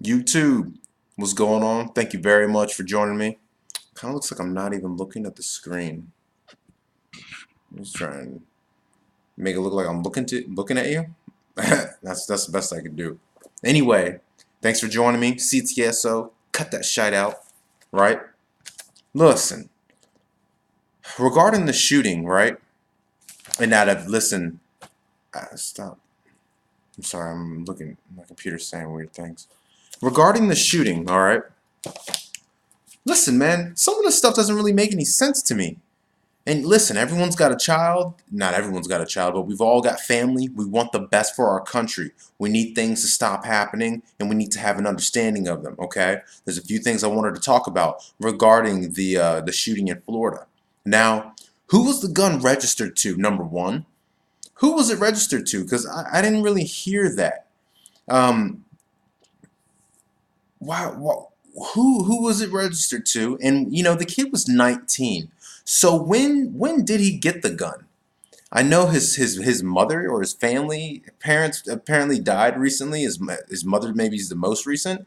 YouTube, what's going on? Thank you very much for joining me. Kind of looks like I'm not even looking at the screen. I'm just trying to make it look like I'm looking at you. That's the best I could do. Anyway, thanks for joining me. C.T.S.O. Cut that shite out, right? Listen, regarding the shooting, right? And now that I've listened, stop. I'm sorry, I'm looking. My computer's saying weird things. Regarding the shooting, all right. Listen, man, some of this stuff doesn't really make any sense to me. And listen, everyone's got a child. Not everyone's got a child, but we've all got family. We want the best for our country. We need things to stop happening, and we need to have an understanding of them, okay? There's a few things I wanted to talk about regarding the shooting in Florida. Now, who was the gun registered to, number one? Who was it registered to? Because I didn't really hear that. Um, why, who was it registered to? And, the kid was 19. So when did he get the gun? I know his mother or his family parents apparently died recently. His mother maybe is the most recent.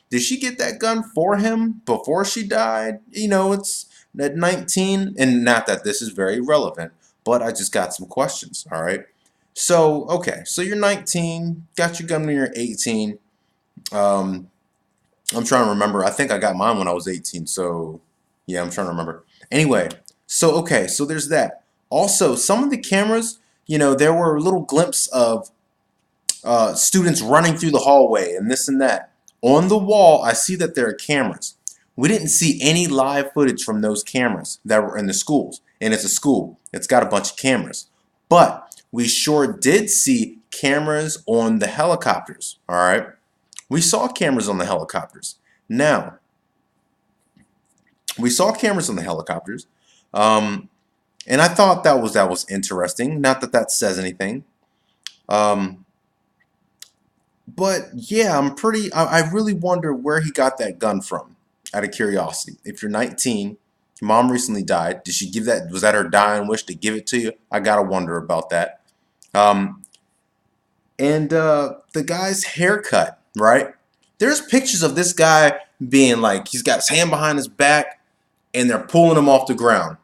Did she get that gun for him before she died? It's at 19, and not that this is very relevant, but I just got some questions. All right. So okay, so you're 19, got your gun when you're 18. Um, I'm trying to remember. I think I got mine when I was 18. So yeah, I'm trying to remember. Anyway, so okay, so there's that. Also, some of the cameras, there were little glimpses of students running through the hallway and this and that. On the wall, I see that there are cameras. We didn't see any live footage from those cameras that were in the schools. And it's a school. It's got a bunch of cameras. But we sure did see cameras on the helicopters. All right. We saw cameras on the helicopters. Now, we saw cameras on the helicopters. Um, and I thought that was interesting. Not that that says anything. Um, But yeah, I really wonder where he got that gun from, out of curiosity. If you're 19, your mom recently died. Did she give that? Was that her dying wish to give it to you? I gotta wonder about that. Um, and the guy's haircut, right? There's pictures of this guy being like, he's got his hand behind his back, and they're pulling him off the ground.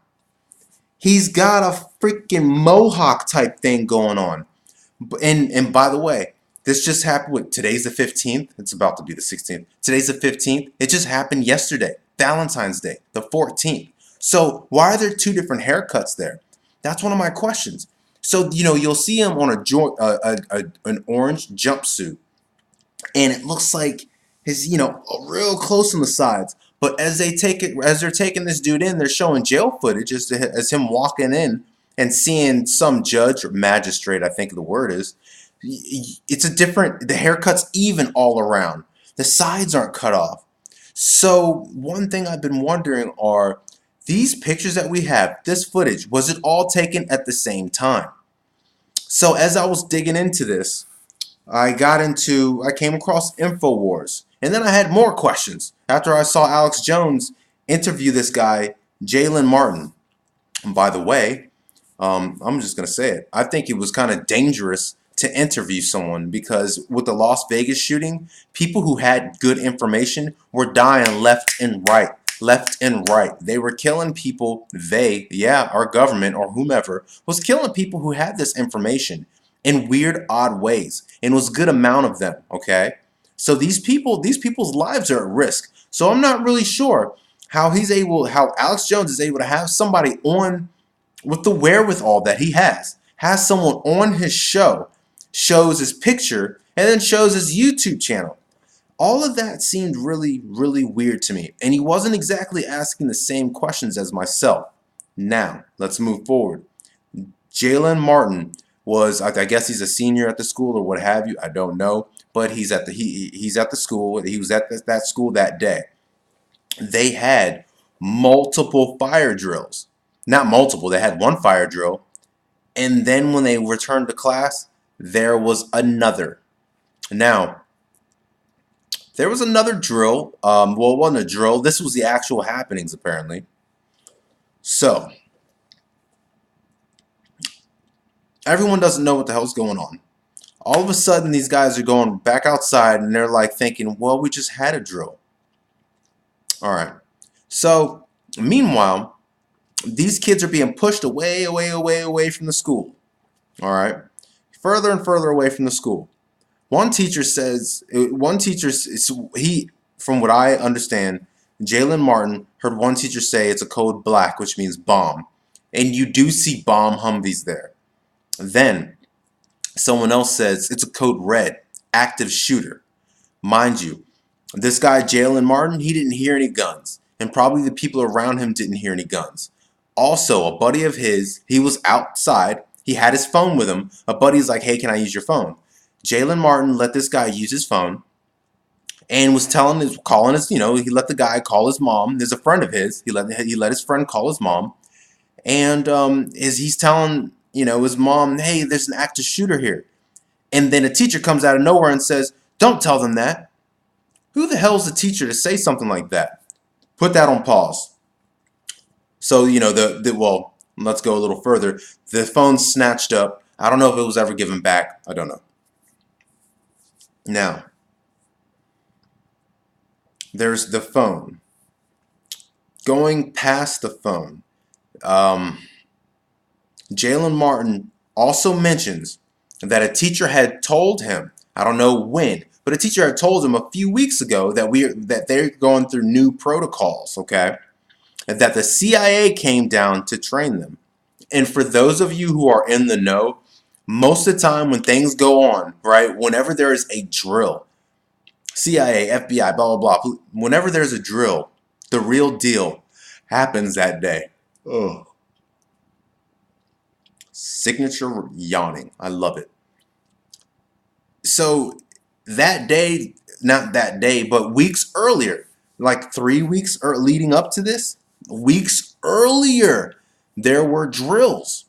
He's got a freaking mohawk type thing going on. And by the way, this just happened with today's the 15th. It's about to be the 16th. Today's the 15th. It just happened yesterday, Valentine's Day, the 14th. So why are there two different haircuts there? That's one of my questions. So you'll see him on an orange jumpsuit, and it looks like his real close on the sides. But as they're taking this dude in, they're showing jail footage as him walking in and seeing some judge or magistrate, I think the word is. It's a different. The haircut's even all around. The sides aren't cut off. So one thing I've been wondering are these pictures that we have, this footage, was it all taken at the same time? So as I was digging into this, I came across InfoWars. And then I had more questions after I saw Alex Jones interview this guy, Jalen Martin. And by the way, I'm just going to say it. I think it was kind of dangerous to interview someone because with the Las Vegas shooting, people who had good information were dying left and right. Left and right. They were killing people. Our government or whomever, was killing people who had this information in weird, odd ways. And it was a good amount of them, okay? So these people's lives are at risk. So I'm not really sure how Alex Jones is able to have somebody on with the wherewithal that he has someone on his show, shows his picture, and then shows his YouTube channel. All of that seemed really, really weird to me. And he wasn't exactly asking the same questions as myself. Now, let's move forward. Jalen Martin I guess he's a senior at the school or what have you. I don't know. But he's at the school. He was at that school that day. They had multiple fire drills. Not multiple, they had one fire drill. And then when they returned to class, there was another. Now, there was another drill. Well, it wasn't a drill. This was the actual happenings, apparently. So, everyone doesn't know what the hell's going on. All of a sudden, these guys are going back outside and they're like thinking, well, we just had a drill. All right. So, meanwhile, these kids are being pushed away from the school. All right. Further and further away from the school. One teacher, from what I understand, Jalen Martin heard one teacher say it's a code black, which means bomb. And you do see bomb Humvees there. Then someone else says it's a code red, active shooter. Mind you, this guy, Jalen Martin, he didn't hear any guns. And probably the people around him didn't hear any guns. Also, a buddy of his, he was outside. He had his phone with him. A buddy's like, hey, can I use your phone? Jalen Martin let this guy use his phone and was calling his, he let the guy call his mom. There's a friend of his. He let his friend call his mom. And he's telling, his mom, hey, there's an active shooter here. And then a teacher comes out of nowhere and says, don't tell them that. Who the hell's the teacher to say something like that? Put that on pause. So, well, let's go a little further. The phone's snatched up. I don't know if it was ever given back. I don't know. Now, there's the phone. Going past the phone, Jalen Martin also mentions that a teacher had told him, I don't know when, but a teacher had told him a few weeks ago that they're going through new protocols, okay? And that the CIA came down to train them. And for those of you who are in the know, most of the time when things go on, right, whenever there is a drill, CIA, FBI, blah, blah, blah, whenever there's a drill, the real deal happens that day. Oh. Signature yawning. I love it. So that day, not that day, but weeks earlier, like 3 weeks leading up to this, weeks earlier, there were drills.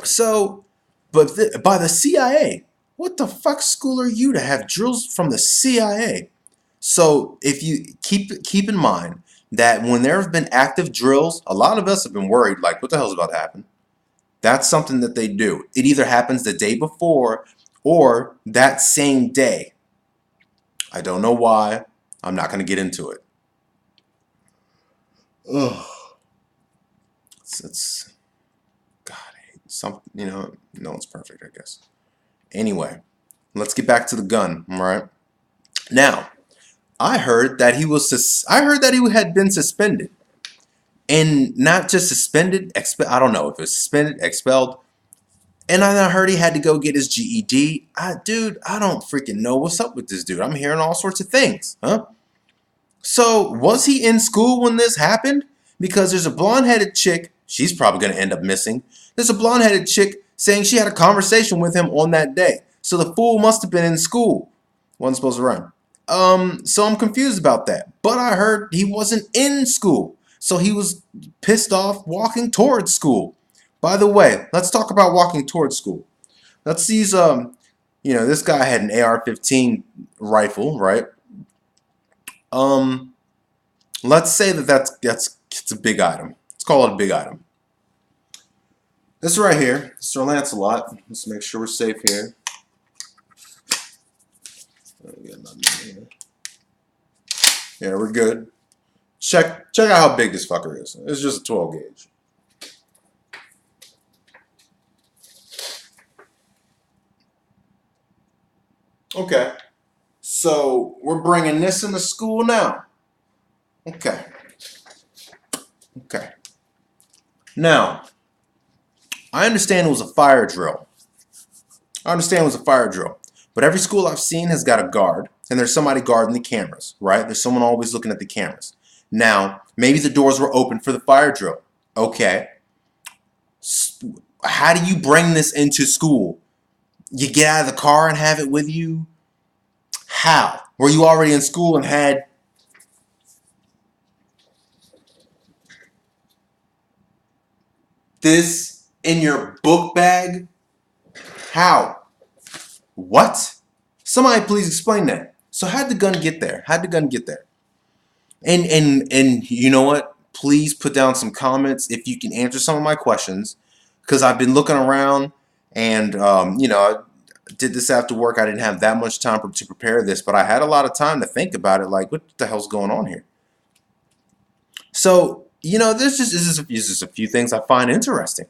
So, but by the CIA, what the fuck school are you to have drills from the CIA? So if you keep in mind that when there have been active drills, a lot of us have been worried, like, what the hell's about to happen? That's something that they do. It either happens the day before or that same day. I don't know why. I'm not going to get into it. Ugh. It's God, I hate something, no one's perfect, I guess. Anyway, let's get back to the gun, all right? Now, I heard that he had been suspended. And not just suspended, I don't know if it was suspended, expelled. And I heard he had to go get his GED. Dude, I don't freaking know what's up with this dude. I'm hearing all sorts of things, huh? So, was he in school when this happened? Because there's a blonde-headed chick, she's probably going to end up missing. There's a blonde-headed chick saying she had a conversation with him on that day. So the fool must have been in school. Wasn't supposed to run. So I'm confused about that. But I heard he wasn't in school. So he was pissed off walking towards school. By the way, let's talk about walking towards school. Let's see, this guy had an AR-15 rifle, right? Let's say that's it's a big item. Let's call it a big item. This right here, Sir Lancelot. Let's make sure we're safe here. Yeah, we're good. Check out how big this fucker is. It's just a 12 gauge. Okay. So we're bringing this into school now. Okay. Okay. Now, I understand it was a fire drill. But every school I've seen has got a guard, and there's somebody guarding the cameras, right? There's someone always looking at the cameras. Now, maybe the doors were open for the fire drill. Okay. How do you bring this into school? You get out of the car and have it with you? How? Were you already in school and had this in your book bag? How? What? Somebody please explain that. So how'd the gun get there? And you know what? Please put down some comments if you can answer some of my questions, because I've been looking around and did this after work. I didn't have that much time to prepare this, but I had a lot of time to think about it. Like, what the hell's going on here? So, this is a few things I find interesting.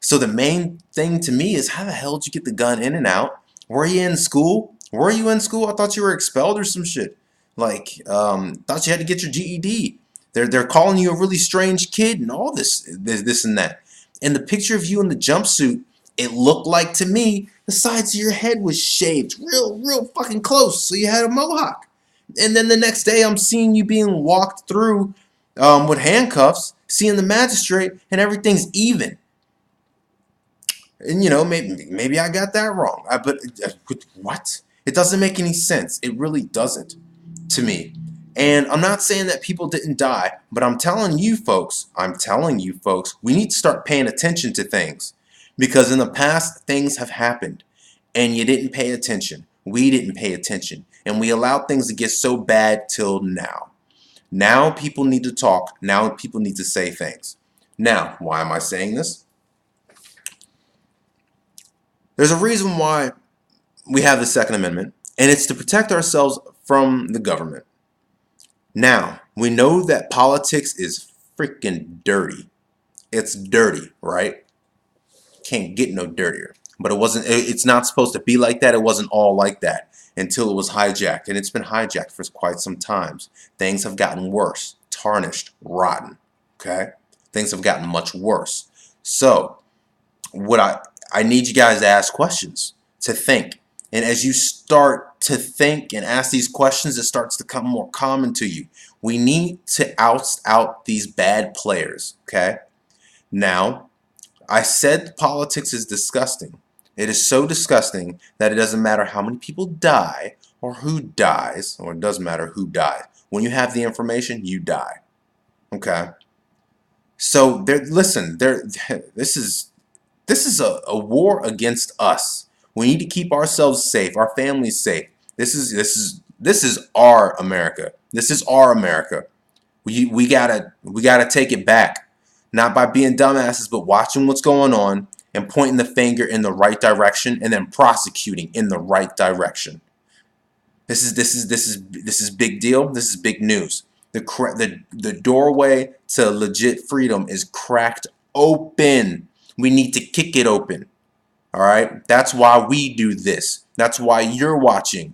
So the main thing to me is, how the hell did you get the gun in and out? Were you in school? Were you in school? I thought you were expelled or some shit. Like, thought you had to get your GED. They're calling you a really strange kid and all this and that. And the picture of you in the jumpsuit, it looked like to me the sides of your head was shaved real fucking close, so you had a mohawk. And then the next day I'm seeing you being walked through with handcuffs, seeing the magistrate, and everything's even. And maybe I got that wrong. But what? It doesn't make any sense. It really doesn't to me. And I'm not saying that people didn't die, but I'm telling you folks, we need to start paying attention to things. Because in the past, things have happened. And you didn't pay attention. We didn't pay attention. And we allowed things to get so bad till now. Now people need to talk. Now people need to say things. Now, why am I saying this? There's a reason why we have the Second Amendment, and it's to protect ourselves from the government. Now, we know that politics is freaking dirty. It's dirty, right? Can't get no dirtier. But it's not supposed to be like that. It wasn't all like that until it was hijacked. And it's been hijacked for quite some time. Things have gotten worse, tarnished, rotten. Okay? Things have gotten much worse. So, what I need you guys to ask questions, to think. And as you start to think and ask these questions, it starts to come more common to you. We need to oust out these bad players, okay? Now, I said politics is disgusting. It is so disgusting that it doesn't matter how many people die or who dies, or it doesn't matter who dies. When you have the information, you die, okay? So, this is a war against us. We need to keep ourselves safe, our families safe. This is our America. This is our America. We gotta take it back, not by being dumbasses, but watching what's going on and pointing the finger in the right direction and then prosecuting in the right direction. This is big deal. This is big news. The doorway to legit freedom is cracked open. We need to kick it open. All right? That's why we do this. That's why you're watching.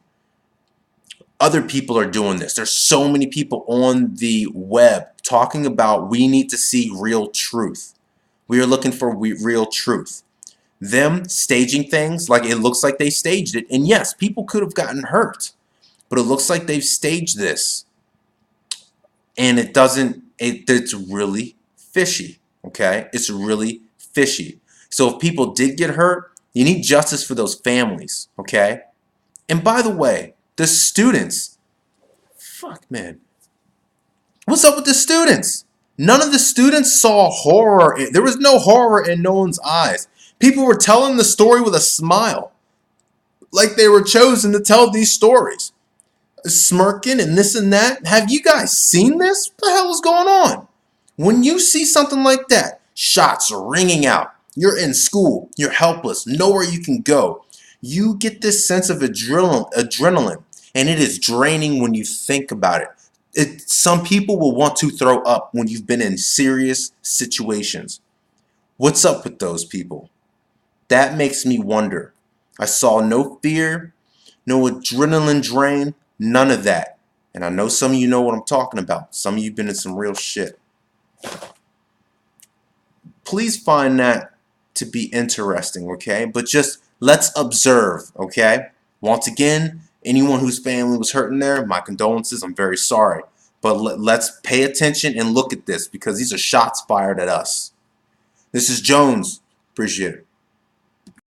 Other people are doing this. There's so many people on the web talking about we need to see real truth. We are looking for real truth. Them staging things, like it looks like they staged it. And yes, people could have gotten hurt. But it looks like they've staged this. And it's really fishy. Okay? It's really fishy. So if people did get hurt, you need justice for those families, okay? And by the way, the students, fuck man, what's up with the students? None of the students saw horror. There was no horror in no one's eyes. People were telling the story with a smile, like they were chosen to tell these stories, smirking and this and that. Have you guys seen this? What the hell is going on? When you see something like that, shots ringing out, you're in school, you're helpless, nowhere you can go. You get this sense of adrenaline, and it is draining when you think about it. Some people will want to throw up when you've been in serious situations. What's up with those people? That makes me wonder. I saw no fear, no adrenaline drain, none of that. And I know some of you know what I'm talking about. Some of you have been in some real shit. Please find that to be interesting, okay? But just let's observe, okay? Once again, anyone whose family was hurting there, my condolences. I'm very sorry. But let's pay attention and look at this, because these are shots fired at us. This is Jones. Appreciate it.